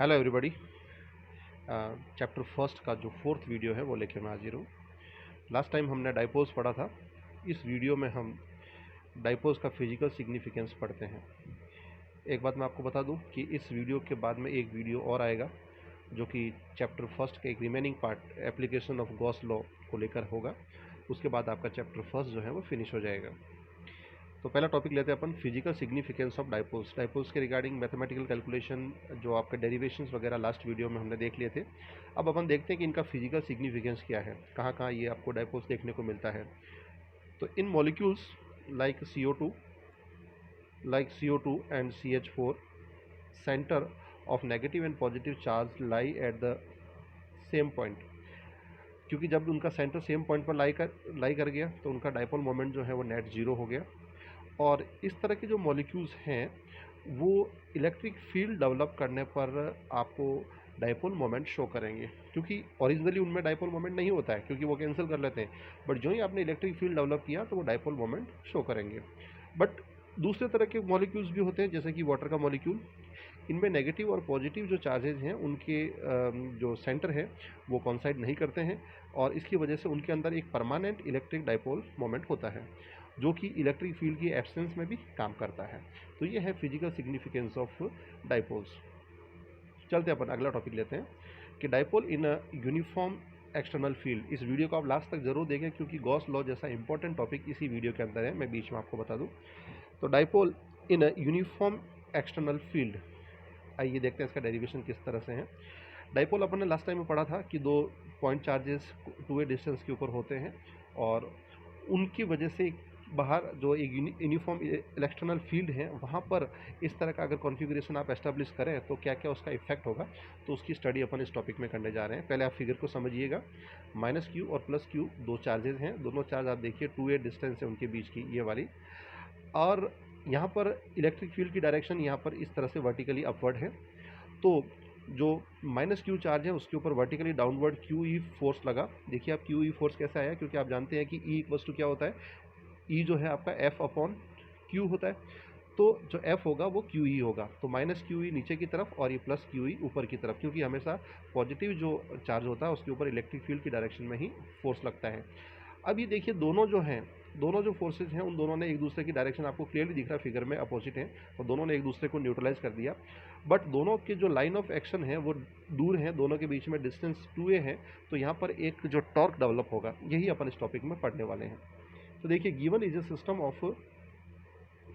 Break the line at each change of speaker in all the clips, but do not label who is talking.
Hello everybody. Chapter first का जो fourth video है वो लेके मैं हाजिर हूँ। लास्ट टाइम हमने डाइपोल्स पढ़ा था। इस वीडियो में हम डाइपोल्स का फिजिकल सिग्निफिकेंस पढ़ते हैं। एक बात मैं आपको बता दूं कि इस वीडियो के बाद में एक वीडियो और आएगा जो कि चैप्टर फर्स्ट का एक remaining part application of Gauss law को लेकर होगा। उसके बाद आपका चैप्टर फर्स्ट जो है वो फिनिश हो जाएगा। तो पहला टॉपिक लेते हैं अपन, physical significance of dipoles. Dipoles के रिगार्डिंग मैथमेटिकल कैलकुलेशन जो आपके डेरिवेशंस वगैरह लास्ट वीडियो में हमने देख लिए थे। अब अपन देखते हैं कि इनका फिजिकल सिग्निफिकेंस क्या है, कहाँ कहाँ ये आपको डाइपोल्स देखने को मिलता है। तो इन molecules like CO2 and CH4, center of negative and positive charge lie at the same point। क्योंकि जब उनका सेंटर सेम पॉइंट पर लाई कर गया तो उनका डाइपोल मोमेंट जो है वो नेट जीरो हो गया। और इस तरह के जो मॉलिक्यूल्स हैं वो इलेक्ट्रिक फील्ड डेवलप करने पर आपको डाइपोल मोमेंट शो करेंगे, क्योंकि ओरिजिनली उनमें डाइपोल मोमेंट नहीं होता है क्योंकि वो कैंसिल कर लेते हैं। बट जो ही आपने इलेक्ट्रिक फील्ड डेवलप किया तो वो डाइपोल मोमेंट शो करेंगे। बट दूसरे तरह के मॉलिक्यूल्स भी होते हैं जैसे कि वाटर का मॉलिक्यूल। इनमें नेगेटिव और पॉजिटिव जो चार्जेज हैं उनके जो सेंटर है वो कॉन्साइड नहीं करते हैं, और इसकी वजह से उनके अंदर एक परमानेंट इलेक्ट्रिक डाइपोल मोमेंट होता है जो कि इलेक्ट्रिक फील्ड की एब्सेंस में भी काम करता है। तो ये है फिजिकल सिग्निफिकेंस ऑफ डाइपोल्स। चलते अपन अगला टॉपिक लेते हैं कि dipole in a uniform external field. इस वीडियो को आप लास्ट तक जरूर देखें क्योंकि गॉस लॉ जैसा इंपॉर्टेंट टॉपिक इसी वीडियो के अंदर है, मैं बीच में आपको बता दूं। तो dipole in a uniform external field, आइए देखते हैं इसका डेरिवेशन किस तरह से है। डाइपोल अपन ने लास्ट टाइम में पढ़ा था कि दो point charges two way distance के ऊपर होते हैं और उनकी वजह से बाहर जो एक यूनिफॉर्म इलेक्ट्रनल फील्ड है वहाँ पर इस तरह का अगर कॉन्फ़िगरेशन आप एस्टेब्लिश करें तो क्या क्या उसका इफेक्ट होगा, तो उसकी स्टडी अपन इस टॉपिक में करने जा रहे हैं। पहले आप फिगर को समझिएगा। -q और +q दो चार्जेस हैं, दोनों चार्ज आप देखिए टू वे डिस्टेंस है उनके बीच की, ये वाली। और यहाँ पर इलेक्ट्रिक फील्ड की डायरेक्शन यहाँ पर इस तरह से वर्टिकली अपवर्ड है। तो जो -q चार्ज है उसके ऊपर वर्टिकली डाउनवर्ड QE फोर्स लगा। देखिए आप QE फोर्स कैसे आया, क्योंकि आप जानते हैं कि E इक्वल्स टू क्या होता है, E जो है आपका F/Q होता है। तो जो F होगा वो QE होगा, तो -QE नीचे की तरफ और ये +QE ऊपर की तरफ, क्योंकि हमेशा पॉजिटिव जो चार्ज होता है उसके ऊपर इलेक्ट्रिक फील्ड की डायरेक्शन में ही फोर्स लगता है। अब ये देखिए दोनों जो हैं, दोनों जो फोर्सेज हैं उन दोनों ने एक दूसरे की डायरेक्शन आपको क्लियरली दिख रहा है फिगर में, अपोजिट हैं, और दोनों ने एक दूसरे को न्यूट्रलाइज कर दिया। बट दोनों के जो लाइन ऑफ एक्शन है वो दूर है, दोनों के बीच में डिस्टेंस 2a है। तो यहाँ पर एक जो टॉर्क डेवलप होगा यही अपन इस टॉपिक में पढ़ने वाले हैं। तो देखिए given is a system of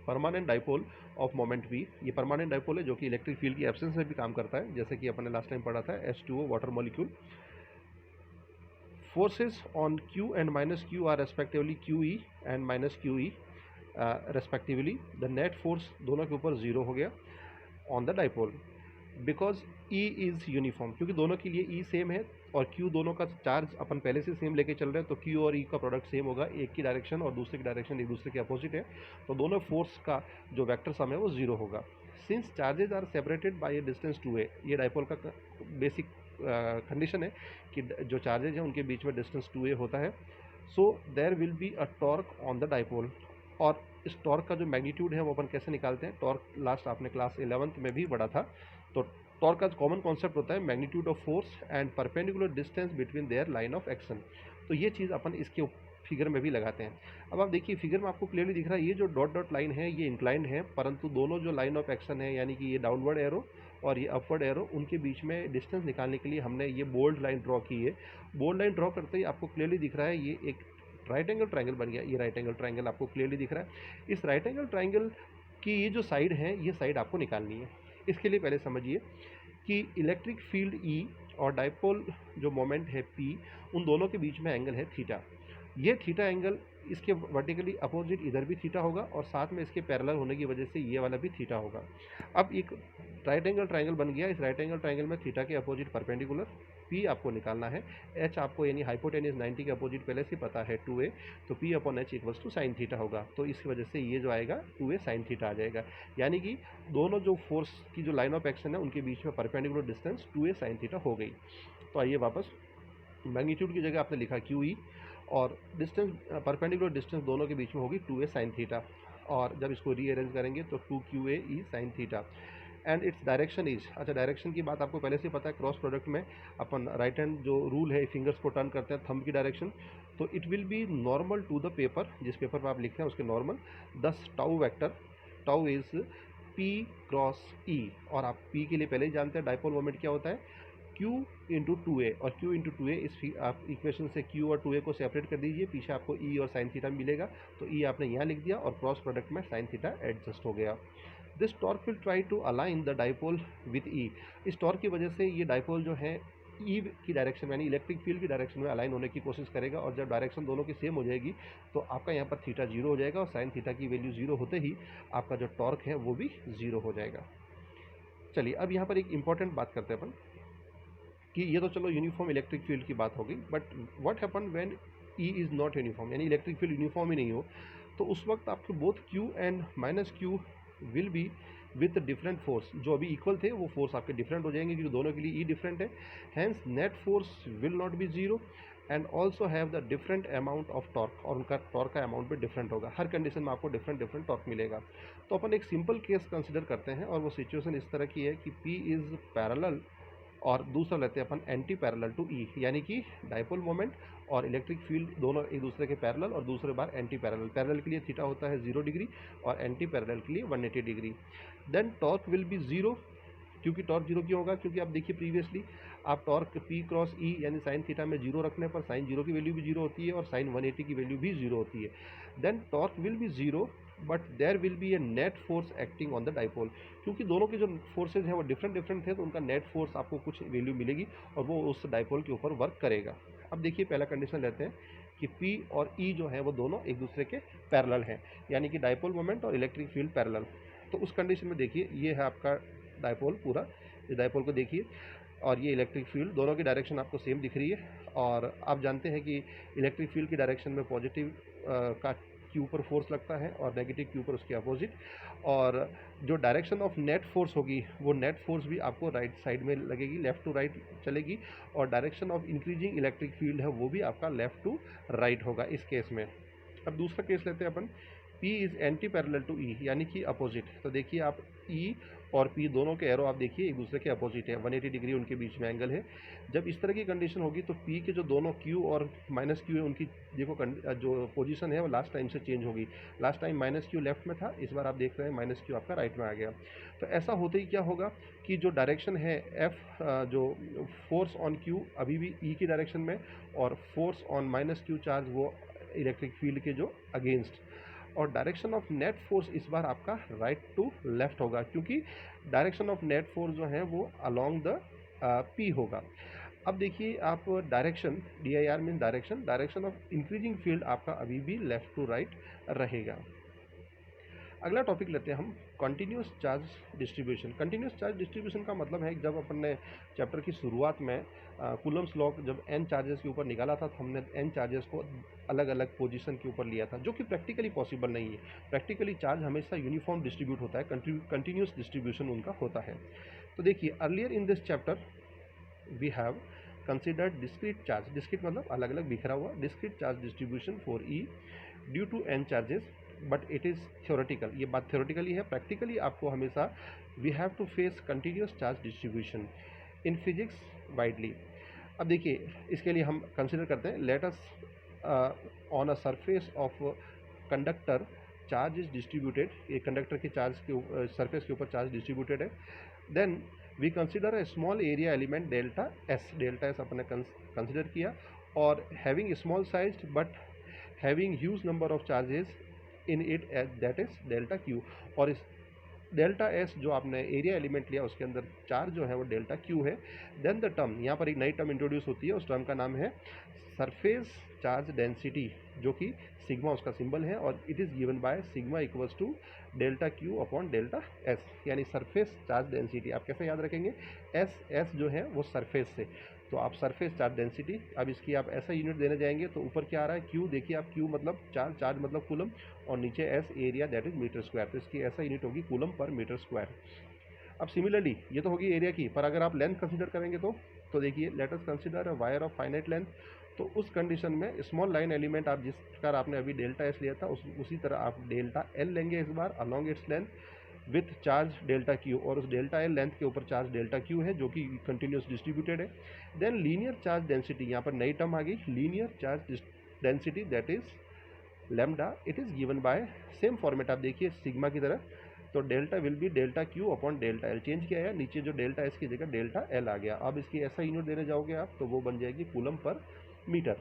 permanent dipole of moment v। ये परमानेंट डाइपोल है जो कि इलेक्ट्रिक फील्ड की एब्सेंस में भी काम करता है, जैसे कि अपन ने लास्ट टाइम पढ़ा था H2O water molecule. Forces on Q and -Q are respectively QE and -QE respectively। The net force दोनों के ऊपर जीरो हो गया on the dipole because E is uniform, क्योंकि दोनों के लिए E सेम है और Q दोनों का चार्ज अपन पहले से सेम लेके चल रहे हैं, तो Q और E का प्रोडक्ट सेम होगा। एक की डायरेक्शन और दूसरे की डायरेक्शन एक दूसरे के अपोजिट है, तो दोनों फोर्स का जो वेक्टर सम है वो जीरो होगा। Since charges are separated by a distance 2a, ये डाइपोल का बेसिक कंडीशन है कि जो चार्जेज हैं उनके बीच में डिस्टेंस 2a होता है। So there will be a torque on the dipole. और इस टॉर्क का जो मैग्नीट्यूड है वो अपन कैसे निकालते हैं, टॉर्क लास्ट आपने क्लास 11th में भी पढ़ा था। तो टॉर्क का कॉमन कॉन्सेप्ट होता है magnitude of force and perpendicular distance between their line of action. तो ये चीज़ अपन इसके फिगर में भी लगाते हैं। अब आप देखिए फिगर में आपको क्लियरली दिख रहा है ये जो डॉट डॉट लाइन है ये इंक्लाइंड है, परंतु दोनों जो लाइन ऑफ एक्शन है यानी कि ये डाउनवर्ड एरो और ये अपवर्ड एरो, उनके बीच में डिस्टेंस निकालने के लिए हमने ये बोल्ड लाइन ड्रॉ की है। बोल्ड लाइन ड्रॉ करते ही आपको क्लियरली दिख रहा है ये एक राइट एंगल ट्रायंगल बन गया। ये राइट एंगल ट्रायंगल आपको क्लियरली दिख रहा है। इस राइट एंगल ट्रायंगल की ये जो साइड है ये साइड आपको निकालनी है। इसके लिए पहले समझिए कि इलेक्ट्रिक फील्ड E और डाइपोल जो मोमेंट है P, उन दोनों के बीच में एंगल है थीटा। ये थीटा एंगल इसके वर्टिकली अपोजिट इधर भी थीटा होगा और साथ में इसके पैरेलल होने की वजह से ये वाला भी थीटा होगा। अब एक राइट एंगल ट्रायंगल बन गया। इस राइट एंगल ट्रायंगल में थीटा के अपोजिट परपेंडिकुलर P आपको निकालना है। H आपको यानी हाइपोटेनियस 90 के अपोजिट पहले से पता है 2a, तो P/H equals to sine theta होगा। तो इसकी वजह से ये जो आएगा 2a साइन थीटा आ जाएगा, यानी कि दोनों जो फोर्स की जो लाइन ऑफ एक्शन है उनके बीच में perpendicular distance 2a sine theta हो गई। तो आइए वापस, मैग्नीट्यूड की जगह आपने लिखा QE और डिस्टेंस परपेंडिकुलर डिस्टेंस दोनों के बीच में होगी 2a साइन थीटा, और जब इसको रीअरेंज करेंगे तो 2QA E sine theta. And its direction is, अच्छा डायरेक्शन की बात आपको पहले से पता है, क्रॉस प्रोडक्ट में अपन राइट हैंड जो रूल है फिंगर्स को टर्न करते हैं थंब की डायरेक्शन, तो it will be normal to the paper, जिस पेपर पर आप लिखते हैं उसके नॉर्मल, दस tau vector, tau is P cross E, और आप P के लिए पहले ही जानते हैं डाइपोल मोमेंट क्या होता है, Q इंटू 2A, और Q इंटू 2A इस आप इक्वेशन से Q और 2A को सेपरेट कर दीजिए, पीछे आपको E और साइन थीटा मिलेगा, तो E आपने यहाँ लिख दिया और क्रॉस प्रोडक्ट में साइन थीटा एडजस्ट हो गया। This torque will try to align the dipole with E, इस टॉर्क की वजह से ये डाइपोल जो है ई की डायरेक्शन में यानी इलेक्ट्रिक फील्ड की डायरेक्शन में अलाइन होने की कोशिश करेगा, और जब डायरेक्शन दोनों की सेम हो जाएगी तो आपका यहाँ पर थीटा जीरो हो जाएगा, और साइन थीटा की वैल्यू जीरो होते ही आपका जो टॉर्क है वो भी जीरो हो जाएगा। चलिए अब यहाँ पर एक इंपॉर्टेंट बात करते हैं अपन कि ये तो चलो यूनिफॉर्म इलेक्ट्रिक फील्ड की बात हो गई, but what happen when E is not uniform, यानी इलेक्ट्रिक फील्ड यूनिफॉर्म ही नहीं हो, तो उस वक्त आपके both Q and minus Q will B with different force, जो अभी इक्वल थे वो फोर्स आपके डिफरेंट हो जाएंगे क्योंकि दोनों के लिए ई डिफरेंट है, hence net force will not be zero and also have the different amount of torque, और उनका टॉर्क का अमाउंट भी डिफरेंट होगा, हर कंडीशन में आपको डिफरेंट डिफरेंट टॉर्क मिलेगा। तो अपन एक सिंपल केस कंसिडर करते हैं, और वो सिचुएशन इस तरह की है कि P इज़ पैरेलल, और दूसरा लेते हैं अपन एंटी पैरेलल टू ई, यानी कि डाइपोल मोमेंट और इलेक्ट्रिक फील्ड दोनों एक दूसरे के पैरेलल, और दूसरे बार एंटी पैरेलल, पैरेलल के लिए थीटा होता है 0 डिग्री और एंटी पैरेलल के लिए 180 degree. Then torque will be zero, क्योंकि टॉर्क जीरो क्यों होगा, क्योंकि आप देखिए प्रीवियसली आप टॉर्क P क्रॉस E यानी साइन थीटा में जीरो रखने पर साइन जीरो की वैल्यू भी जीरो होती है और साइन 180 की वैल्यू भी जीरो होती है। Then torque will be zero but there will be a net force acting on the dipole, क्योंकि दोनों के जो फोर्सेज हैं वो डिफरेंट डिफरेंट थे, तो उनका नेट फोर्स आपको कुछ वैल्यू मिलेगी और वो उस डाइपोल के ऊपर वर्क करेगा। अब देखिए पहला कंडीशन लेते हैं कि P और E जो है वो दोनों एक दूसरे के पैरेलल हैं, यानी कि डाइपोल मोमेंट और इलेक्ट्रिक फील्ड पैरेलल। तो उस कंडीशन में देखिए ये है आपका डाइपोल पूरा, इस डाइपोल को देखिए, और ये इलेक्ट्रिक फील्ड, दोनों की डायरेक्शन आपको सेम दिख रही है, और आप जानते हैं कि इलेक्ट्रिक फील्ड की डायरेक्शन में पॉजिटिव का क्यू पर फोर्स लगता है और नेगेटिव क्यू पर उसके अपोजिट, और जो डायरेक्शन ऑफ नेट फोर्स होगी वो नेट फोर्स भी आपको राइट साइड में लगेगी, लेफ्ट टू राइट चलेगी, और direction of increasing electric field है वो भी आपका लेफ्ट टू राइट होगा इस केस में। अब दूसरा केस लेते हैं अपन, P is anti parallel to E, यानी कि अपोजिट, तो देखिए आप E और P दोनों के एरो आप देखिए एक दूसरे के अपोजिट है, 180 डिग्री उनके बीच में एंगल है। जब इस तरह की कंडीशन होगी तो P के जो दोनों Q और माइनस Q है उनकी देखो जो पोजीशन है वो लास्ट टाइम से चेंज होगी, last time minus Q left में था, इस बार आप देख रहे हैं माइनस Q आपका राइट में आ गया। तो ऐसा होते ही क्या होगा कि जो डायरेक्शन है F, जो फोर्स ऑन Q अभी भी E की डायरेक्शन में, और force on minus Q charge वो इलेक्ट्रिक फील्ड के जो अगेंस्ट, और डायरेक्शन ऑफ नेट फोर्स इस बार आपका राइट टू लेफ्ट होगा, क्योंकि डायरेक्शन ऑफ नेट फोर्स जो है वो अलोंग द P होगा। अब देखिए आप direction, DIR mean direction, direction of increasing field आपका अभी भी लेफ्ट टू राइट रहेगा। अगला टॉपिक लेते हैं हम, continuous charge distribution. Continuous charge distribution का मतलब है कि जब अपन ने चैप्टर की शुरुआत में कूलम्स लॉ जब n चार्जेस के ऊपर निकाला था तो हमने n चार्जेस को अलग अलग पोजीशन के ऊपर लिया था, जो कि प्रैक्टिकली पॉसिबल नहीं है। प्रैक्टिकली चार्ज हमेशा यूनिफॉर्म डिस्ट्रीब्यूट होता है, कंटिन्यूस डिस्ट्रीब्यूशन उनका होता है। तो देखिए earlier in this chapter we have considered discrete charge, discrete मतलब अलग अलग बिखरा हुआ, discrete charge distribution for E due to n charges, but it is theoretical, ये बात थ्योरेटिकली है। प्रैक्टिकली आपको हमेशा we have to face continuous charge distribution in physics widely. अब देखिए इसके लिए हम कंसिडर करते हैं, let us on a surface of conductor charge is distributed, ये कंडक्टर के चार्ज के सरफेस के ऊपर चार्ज डिस्ट्रीब्यूटेड है। Then we consider a small area element delta S, delta S अपने कंसिडर किया, और having small size but having huge number of charges in it that is delta Q, और इस delta S जो आपने area element लिया उसके अंदर चार्ज जो है वो डेल्टा क्यू है। देन द टर्म, यहाँ पर एक नई टर्म इंट्रोड्यूस होती है, उस टर्म का नाम है सरफेस चार्ज डेंसिटी, जो कि सिग्मा उसका सिंबल है, और it is given by sigma equals to delta Q upon delta S, यानी सरफेस चार्ज डेंसिटी। आप कैसे याद रखेंगे, एस जो है वो सरफेस से, तो आप सरफेस चार्ज डेंसिटी, अब इसकी आप ऐसा यूनिट देने जाएंगे तो ऊपर क्या आ रहा है क्यू, देखिए आप क्यू मतलब चार्ज, चार्ज मतलब कूलम, और नीचे S area that is metre square, तो इसकी ऐसा यूनिट होगी कूलम पर मीटर स्क्वायर। अब सिमिलरली ये तो होगी एरिया की, पर अगर आप लेंथ कंसीडर करेंगे तो देखिए let us consider a wire of finite length, तो उस कंडीशन में स्मॉल लाइन एलिमेंट आप जिस प्रकार आपने अभी डेल्टा एस लिया था उसी तरह आप डेल्टा एल लेंगे इस बार along its length, with charge delta Q, और उस डेल्टा एल लेंथ के ऊपर चार्ज डेल्टा क्यू है जो कि कंटिन्यूस डिस्ट्रीब्यूटेड है। देन लीनियर चार्ज डेंसिटी, यहाँ पर नई टर्म आ गई, linear charge density that is lambda, it is given bye same format, आप देखिए सिग्मा की तरह, तो delta will be delta Q upon delta L, change किया है, नीचे जो डेल्टा एस की जगह डेल्टा एल आ गया। अब इसकी ऐसा यूनिट देने जाओगे आप तो वो बन जाएगी कूलम पर मीटर।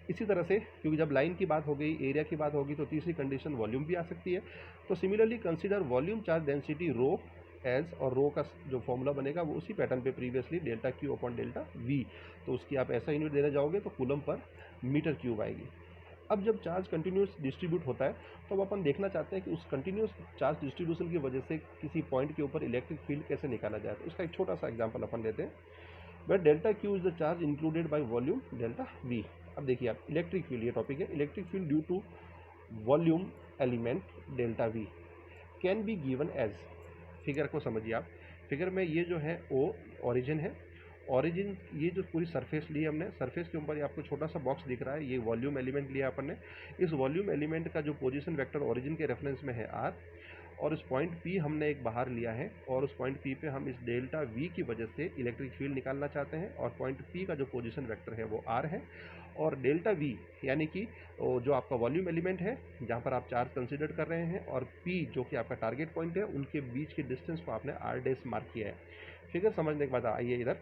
इसी तरह से क्योंकि जब लाइन की बात हो गई, एरिया की बात होगी, तो तीसरी कंडीशन वॉल्यूम भी आ सकती है। तो similarly consider volume charge density rho as, और रो का जो फॉर्मूला बनेगा वो उसी पैटर्न पे previously delta Q upon delta we, तो उसकी आप ऐसा यूनिट देने जाओगे तो कूलम पर मीटर क्यूब आएगी। अब जब चार्ज कंटिन्यूस डिस्ट्रीब्यूट होता है तो अब अपन देखना चाहते हैं कि उस कंटिन्यूस चार्ज डिस्ट्रीब्यूशन की वजह से किसी पॉइंट के ऊपर इलेक्ट्रिक फील्ड कैसे निकाला जाए। तो उसका एक छोटा सा एग्जांपल अपन लेते हैं, where delta Q is the charge included by volume delta V. अब देखिए आप, इलेक्ट्रिक फील्ड ये टॉपिक है, electric field due to volume element delta V can be given as, figure को समझिए आप, फिगर में ये जो है ओ ओरिजिन है, ओरिजिन ये जो पूरी सरफेस ली हमने, सरफेस के ऊपर ये आपको छोटा सा बॉक्स दिख रहा है, ये वॉल्यूम एलिमेंट लिया अपन ने। इस वॉल्यूम एलिमेंट का जो पोजीशन वेक्टर ओरिजिन के रेफरेंस में है आर, और इस पॉइंट पी हमने एक बाहर लिया है, और उस पॉइंट पी पे हम इस डेल्टा वी की वजह से इलेक्ट्रिक फील्ड निकालना चाहते हैं, और पॉइंट पी का जो पोजीशन वेक्टर है वो आर है, और डेल्टा वी यानी कि जो आपका वॉल्यूम एलिमेंट है जहाँ पर आप चार्ज कंसिडर कर रहे हैं, और पी जो कि आपका टारगेट पॉइंट है, उनके बीच के डिस्टेंस को आपने आर डेस मार्क किया है। फिगर समझने के बाद आइए इधर,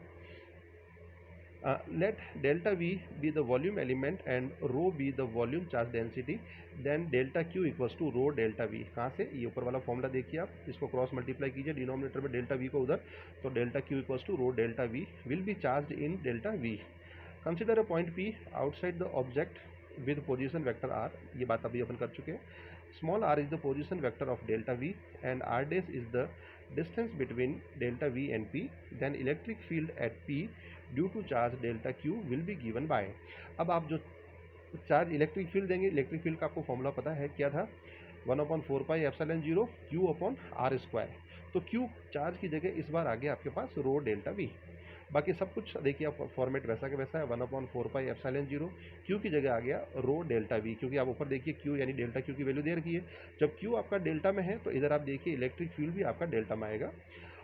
let delta V be the volume element and rho be the volume charge density, then delta Q equals to rho delta V। कहाँ से, ये ऊपर वाला फॉर्मूला देखिए आप, इसको क्रॉस मल्टीप्लाई कीजिए डिनोमिनेटर में डेल्टा V को उधर, तो delta Q equals to rho delta V will be charged in delta V। Consider a point P outside the object with position vector R, ये बात अभी अपन कर चुके हैं। Small r is the position vector of delta V and r dash is the distance between delta V and P, then electric field at P due to charge delta Q will be given by. अब आप जो charge electric field देंगे, electric field का आपको formula पता है क्या था, 1/4πε0 क्यू अपॉन आर स्क्वायर। तो क्यू चार्ज की जगह इस बार आ गया आपके पास रो डेल्टा वी, बाकी सब कुछ देखिए आप फॉर्मेट वैसा का वैसा है, 1/4πε0 क्यू की जगह आ गया रो डेल्टा वी, क्योंकि आप ऊपर देखिए क्यू यानी डेल्टा क्यू की वैल्यू दे रखी है। जब क्यू आपका डेल्टा में है तो इधर आप देखिए इलेक्ट्रिक फील्ड भी आपका डेल्टा में आएगा,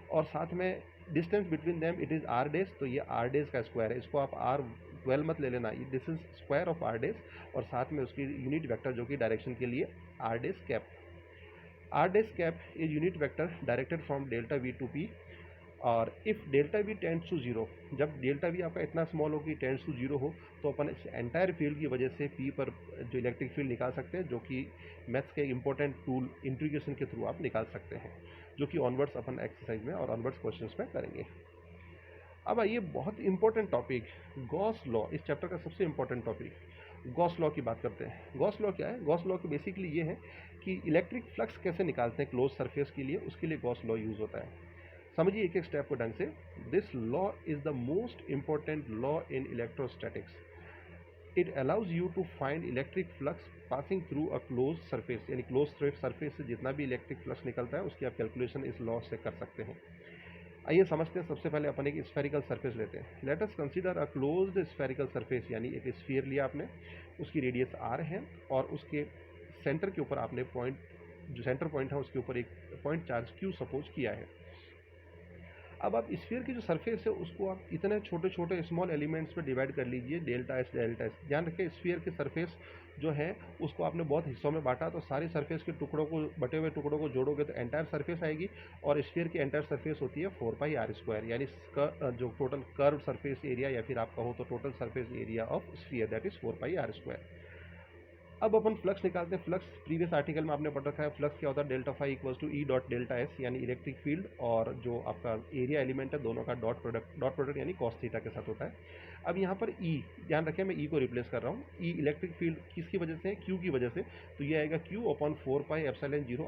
और साथ में distance between them it is R डेज, तो ये आर डेज का स्क्वायर है, इसको आप आर 12 मत ले लेना, this is square of R डेज, और साथ में उसकी यूनिट वेक्टर जो कि डायरेक्शन के लिए r dash cap. R dash cap is unit vector directed from delta v to P, और if delta v tends to zero, जब डेल्टा वी आपका इतना स्मॉल हो कि टेंड्स टू जीरो हो, तो अपन इस एंटायर फील्ड की वजह से पी पर जो इलेक्ट्रिक फील्ड निकाल सकते हैं, जो कि मैथ्स के इंपॉर्टेंट टूल इंटीग्रेशन के थ्रू आप निकाल सकते हैं, जो कि ऑनवर्ड्स अपन एक्सरसाइज में और ऑनवर्ड्स क्वेश्चंस में करेंगे। अब आइए बहुत इंपॉर्टेंट टॉपिक गॉस लॉ, इस चैप्टर का सबसे इंपॉर्टेंट टॉपिक गॉस लॉ की बात करते हैं। गॉस लॉ क्या है? गॉस लॉ की बेसिकली ये है कि इलेक्ट्रिक फ्लक्स कैसे निकालते हैं क्लोज सरफेस के लिए, उसके लिए गॉस लॉ यूज़ होता है। समझिए एक एक स्टेप को ढंग से। This law is the most important law in electrostatics. It allows you to find electric flux passing through a close surface, यानी क्लोज सरफेस से जितना भी इलेक्ट्रिक फ्लक्स निकलता है उसकी आप कैलकुलेशन इस लॉ से कर सकते हैं। आइए समझते हैं। सबसे पहले अपन एक स्फेरिकल सरफेस लेते हैं। Let us consider a closed spherical surface, यानी एक स्फीयर लिया आपने, उसकी रेडियस r है, और उसके सेंटर के ऊपर आपने पॉइंट, जो सेंटर पॉइंट है उसके ऊपर एक पॉइंट चार्ज q सपोज किया है। अब आप स्फीयर की जो सरफेस है उसको आप इतने छोटे छोटे स्मॉल एलिमेंट्स में डिवाइड कर लीजिए, डेल्टा एस डेल्टा एस। ध्यान रखें स्फीयर की सरफेस जो है उसको आपने बहुत हिस्सों में बांटा, तो सारी सरफेस के टुकड़ों को, बटे हुए टुकड़ों को जोड़ोगे तो एंटायर सरफेस आएगी, और स्फीयर की एंटायर सरफेस होती है 4πr², यानी जो टोटल कर्व सरफेस एरिया, या फिर आप कहो तो total surface area of sphere, that is 4πr²। अब अपन फ्लक्स निकालते हैं। फ्लक्स प्रीवियस आर्टिकल में आपने पढ़ रखा है, फ्लक्स क्या होता है, delta phi equals to E dot delta S, यानी इलेक्ट्रिक फील्ड और जो आपका एरिया एलिमेंट है दोनों का डॉट प्रोडक्ट यानी कॉस थीटा के साथ होता है। अब यहाँ पर ई, ध्यान रखें मैं ई को रिप्लेस कर रहा हूँ। ई इलेक्ट्रिक फील्ड किसकी वजह से है? क्यू की वजह से, तो ये आएगा क्यू अपॉन 4πε0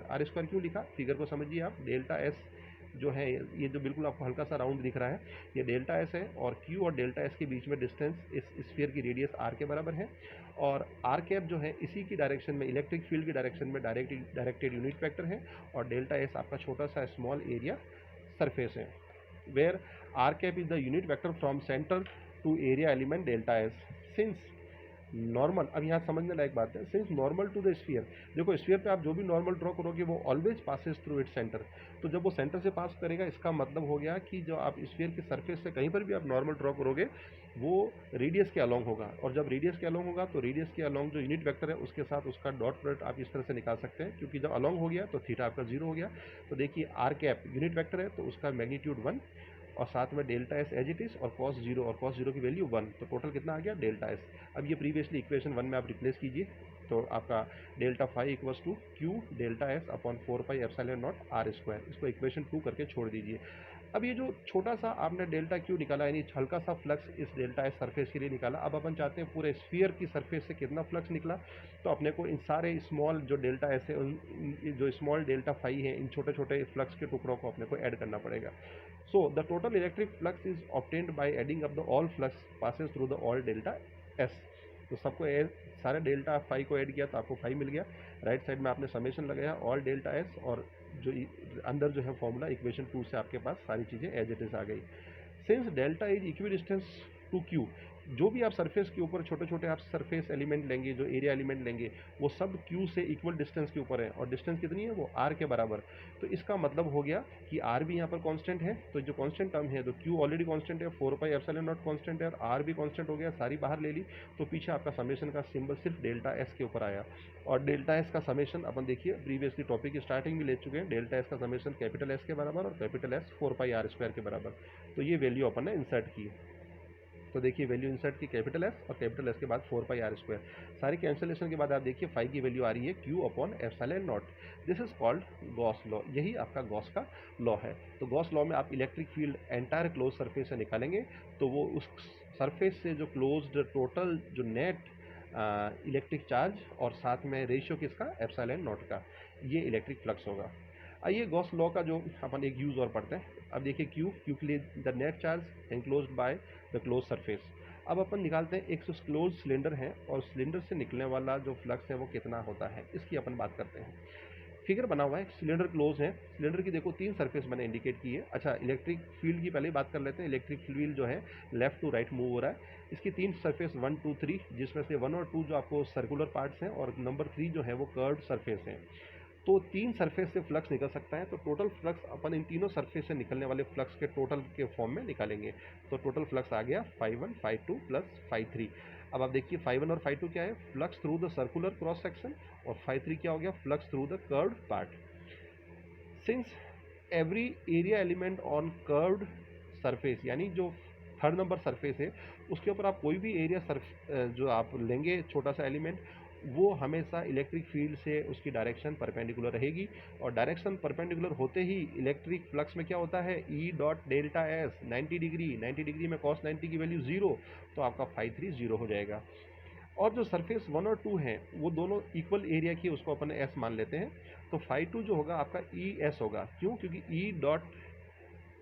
r²। क्यों लिखा? फिगर को समझिए आप। डेल्टा एस जो है, ये जो बिल्कुल आपको हल्का सा राउंड दिख रहा है, ये डेल्टा एस है, और क्यू और डेल्टा एस के बीच में डिस्टेंस इस स्फीयर की रेडियस आर के बराबर है, और आर कैप जो है इसी की डायरेक्शन में, इलेक्ट्रिक फील्ड की डायरेक्शन में डायरेक्टेड यूनिट वेक्टर है, और डेल्टा एस आपका छोटा सा स्मॉल एरिया सरफेस है, where R cap is the unit vector from centre to area element delta S. Since normal, अब यहाँ समझने लायक बात है, since normal to the sphere, देखो स्फीयर पे आप जो भी नॉर्मल ड्रॉ करोगे वो always passes through its centre, तो जब वो सेंटर से पास करेगा इसका मतलब हो गया कि जो आप स्फीयर की सरफेस से कहीं पर भी आप नॉर्मल ड्रॉ करोगे वो रेडियस के अलोंग होगा, और जब रेडियस के अलोंग होगा तो रेडियस के अलोंग जो यूनिट वेक्टर है उसके साथ उसका डॉट प्रोडक्ट आप इस तरह से निकाल सकते हैं, क्योंकि जब अलोंग हो गया तो थीटा आपका जीरो हो गया। तो देखिए आर कैप यूनिट वेक्टर है तो उसका मैग्नीट्यूड 1 और साथ में delta S as it is और कॉस जीरो, और कॉस जीरो की वैल्यू 1, तो टोटल कितना आ गया डेल्टा एस। अब ये प्रीवियसली इक्वेशन 1 में आप रिप्लेस कीजिए, तो आपका delta phi equals to Q delta S upon 4 pi epsilon naught R square, इसको इक्वेशन 2 करके छोड़ दीजिए। अब ये जो छोटा सा आपने डेल्टा क्यू निकाला, यानी हल्का सा फ्लक्स इस डेल्टा एस सरफेस के लिए निकाला, अब अपन चाहते हैं पूरे स्फीयर की सरफेस से कितना फ्लक्स निकला, तो अपने को इन सारे स्मॉल जो डेल्टा एस है, जो स्मॉल डेल्टा फाई है, इन छोटे छोटे फ्लक्स के टुकड़ों को अपने को ऐड करना पड़ेगा। So the total electric flux is obtained by adding up the all flux passes through the all delta S. तो सबको सारे डेल्टा फाई को ऐड किया तो आपको फाई मिल गया। राइट साइड में आपने समेशन लगाया ऑल डेल्टा एस, और जो अंदर जो है फॉर्मूला इक्वेशन 2 से आपके पास सारी चीज़ें एज इट इज आ गई। Since delta is equidistance to Q, जो भी आप सरफेस के ऊपर छोटे छोटे आप सरफेस एलिमेंट लेंगे, जो एरिया एलिमेंट लेंगे, वो सब क्यू से इक्वल डिस्टेंस के ऊपर है, और डिस्टेंस कितनी है वो आर के बराबर। तो इसका मतलब हो गया कि आर भी यहाँ पर कांस्टेंट है, तो जो कांस्टेंट टर्म है, तो क्यू ऑलरेडी कांस्टेंट है, 4 पाई एप्सिलॉन नॉट कांस्टेंट है, और आर भी कांस्टेंट हो गया, सारी बाहर ले ली, तो पीछे आपका समेशन का सिंबल सिर्फ डेल्टा एस के ऊपर आया। और डेल्टा एस का समेशन अपन देखिए प्रीवियसली टॉपिक की स्टार्टिंग में ले चुके हैं, डेल्टा एस का समेशन कैपिटल एस के बराबर और capital S 4 pi R square के बराबर। तो ये वैल्यू अपन ने इंसर्ट की, तो देखिए वैल्यू इंसर्ट की कैपिटल एस, और कैपिटल एस के बाद 4 पाई आर स्क्वायर, सारी कैंसिलेशन के बाद आप देखिए फाई की वैल्यू आ रही है Q upon epsilon not. This is called Gauss law, यही आपका गॉस का लॉ है। तो गॉस लॉ में आप electric field entire close surface से निकालेंगे, तो वो उस सरफेस से जो क्लोज्ड टोटल जो नेट इलेक्ट्रिक चार्ज और साथ में रेशियो किसका एप्सिलॉन नॉट का, ये इलेक्ट्रिक फ्लक्स होगा। आइए गॉस लॉ का जो अपन एक यूज़ और पढ़ते हैं। अब देखिए क्यू के लिए the net charge enclosed by the close surface. अब अपन निकालते हैं एक क्लोज सिलेंडर है, और सिलेंडर से निकलने वाला जो फ्लक्स है वो कितना होता है, इसकी अपन बात करते हैं। फिगर बना हुआ है, सिलेंडर क्लोज है, सिलेंडर की देखो 3 सरफेस मैंने इंडिकेट की है। अच्छा इलेक्ट्रिक फील्ड की पहले ही बात कर लेते हैं। इलेक्ट्रिक फील्ड जो है लेफ्ट टू राइट मूव हो रहा है, इसकी 3 सरफेस 1 2 3, जिसमें से 1 और 2 जो आपको सर्कुलर पार्ट्स हैं, और नंबर 3 जो है वो कर्व्ड सरफेस हैं। तो 3 सरफेस से फ्लक्स निकल सकता है, तो टोटल फ्लक्स अपन इन तीनों सरफेस से निकलने वाले फ्लक्स के टोटल के फॉर्म में निकालेंगे। तो टोटल फ्लक्स आ गया φ1 φ2 प्लस φ3। अब आप देखिए φ1 और φ2 क्या है, flux through the circular cross section, और φ3 क्या हो गया, flux through the curved part. Since every area element on curved surface, यानी जो थर्ड नंबर सरफेस है उसके ऊपर आप कोई भी एरिया जो आप लेंगे छोटा सा एलिमेंट, वो हमेशा इलेक्ट्रिक फील्ड से उसकी डायरेक्शन परपेंडिकुलर रहेगी, और डायरेक्शन परपेंडिकुलर होते ही इलेक्ट्रिक फ्लक्स में क्या होता है, ई dot delta S 90 degree, 90 degree में cos 90 की वैल्यू 0, तो आपका φ3 0 हो जाएगा। और जो सरफेस 1 और 2 हैं वो दोनों इक्वल एरिया की, उसको अपन एस मान लेते हैं, तो φ2 जो होगा आपका ई एस होगा, क्यों, क्योंकि ई डॉट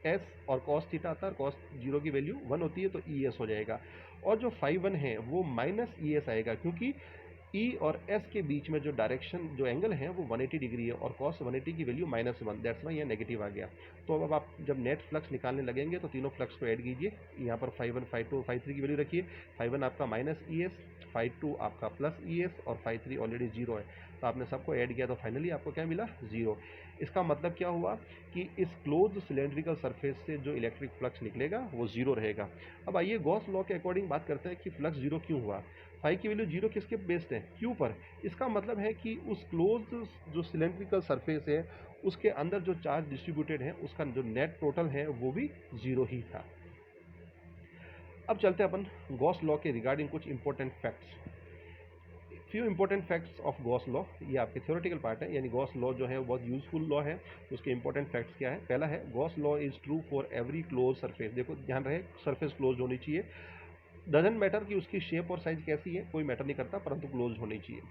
एस और cos थीटा आता है, cos 0 की वैल्यू 1 होती है, तो ई एस हो जाएगा। और जो φ1 है वो माइनस ई एस आएगा, क्योंकि ई और एस के बीच में जो डायरेक्शन जो एंगल है वो 180 डिग्री है, और cos 180 की वैल्यू -1, दैट्स वाई यह नेगेटिव आ गया। तो अब आप जब नेट फ्लक्स निकालने लगेंगे तो तीनों फ्लक्स को ऐड कीजिए, यहाँ पर φ1 φ2 φ3 की वैल्यू रखिए, φ1 आपका माइनस ई एस, φ2 आपका प्लस ई एस, और φ3 ऑलरेडी 0 है, तो आपने सबको ऐड किया तो फाइनली आपको क्या मिला, 0। इसका मतलब क्या हुआ कि इस क्लोज सिलेंड्रिकल सरफेस से जो इलेक्ट्रिक फ्लक्स निकलेगा वो 0 रहेगा। अब आइए गॉस लॉ के अकॉर्डिंग बात करते हैं कि फ्लक्स 0 क्यों हुआ। फाई की वैल्यू 0 किसके बेस्ड है, क्यू पर। इसका मतलब है कि उस क्लोज जो सिलेंड्रिकल सरफेस है उसके अंदर जो चार्ज डिस्ट्रीब्यूटेड है उसका जो नेट टोटल है वो भी 0 ही था। अब चलते हैं अपन गॉस लॉ के रिगार्डिंग कुछ important facts. Few important facts of Gauss law, ये आपके थ्योरेटिकल पार्ट है, यानी गॉस लॉ जो है वो बहुत यूजफुल लॉ है। उसके इंपॉर्टेंट फैक्ट्स क्या है, पहला है Gauss law is true for every close surface. देखो ध्यान रहे सरफेस क्लोज होनी चाहिए, डजेंट मैटर कि उसकी शेप और साइज कैसी है, कोई मैटर नहीं करता, परंतु क्लोज होनी चाहिए।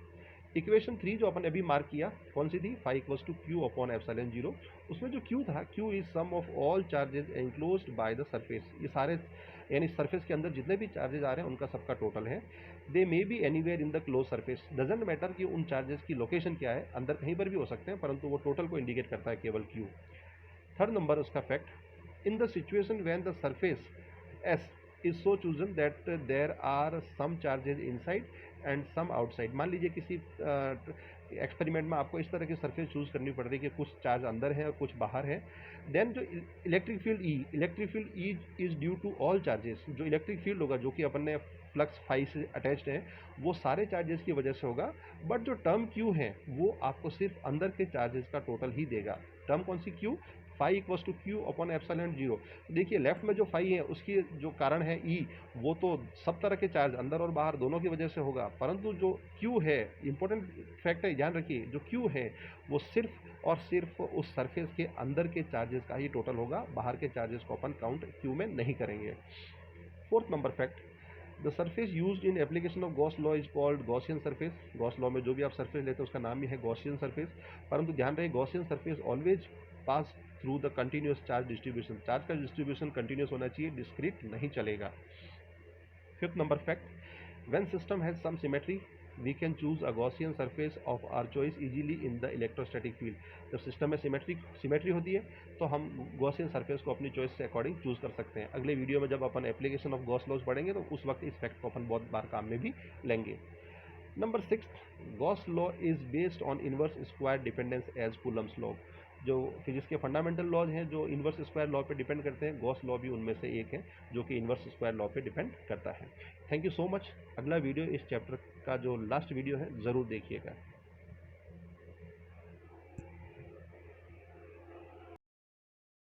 इक्वेशन 3 जो अपन अभी मार्क किया कौन सी थी, phi equals to Q upon epsilon 0, उसमें जो क्यू था, Q is sum of all charges enclosed by the surface. ये सारे यानी सरफेस के अंदर जितने भी चार्जेस आ रहे हैं उनका सबका टोटल है। They may be anywhere in the close surface, doesn't matter कि उन चार्जेस की लोकेशन क्या है, अंदर कहीं पर भी हो सकते हैं, परंतु वो टोटल को इंडिकेट करता है केवल क्यू। थर्ड नंबर उसका fact, in the situation when the surface S is so chosen that there are some charges inside and some outside. मान लीजिए किसी एक्सपेरिमेंट में आपको इस तरह की सरफेस चूज करनी पड़ रही है कि कुछ चार्ज अंदर है और कुछ बाहर है। देन जो electric field E is due to all charges. जो इलेक्ट्रिक फील्ड होगा, जो कि अपन ने फ्लक्स फाई से अटैच्ड है, वो सारे चार्जेस की वजह से होगा। बट जो टर्म क्यू है वो आपको सिर्फ अंदर के चार्जेस का टोटल ही देगा। टर्म कौन सी? Q. Phi equals to Q upon epsilon zero. देखिए लेफ्ट में जो फाई है उसकी जो कारण है ई, वो तो सब तरह के चार्ज अंदर और बाहर दोनों की वजह से होगा, परंतु जो क्यू है, इंपॉर्टेंट फैक्ट है, ध्यान रखिए, जो क्यू है वो सिर्फ और सिर्फ उस सरफेस के अंदर के चार्जेस का ही टोटल होगा, बाहर के चार्जेस को अपन काउंट क्यू में नहीं करेंगे। Fourth number fact, the surface used in application of Gauss law is called Gaussian surface. Gauss law में जो भी आप सरफेस लेते हैं उसका नाम ही है गॉसियन सरफेस। परंतु ध्यान रहे, Gaussian surface always pass through the continuous charge distribution. Charge का डिस्ट्रीब्यूशन कंटिन्यूस होना चाहिए, डिस्क्रीट नहीं चलेगा। Fifth number fact, when system has some symmetry we can choose a Gaussian surface of our choice easily in the electrostatic field। जब system में symmetry होती है तो हम गॉसियन सरफेस को अपनी चॉइस से अकॉर्डिंग चूज कर सकते हैं। अगले वीडियो में जब अपन एप्लीकेशन ऑफ गॉस लॉज पढ़ेंगे तो उस वक्त इस फैक्ट को अपन बहुत बार काम में भी लेंगे। Number six, Gauss law is based on inverse square dependence as Coulomb's law. जो फिजिक्स के फंडामेंटल लॉज हैं जो इनवर्स स्क्वायर लॉ पे डिपेंड करते हैं, गॉस लॉ भी उनमें से एक है जो कि इनवर्स स्क्वायर लॉ पे डिपेंड करता है। Thank you so much. अगला वीडियो इस चैप्टर का जो लास्ट वीडियो है ज़रूर देखिएगा।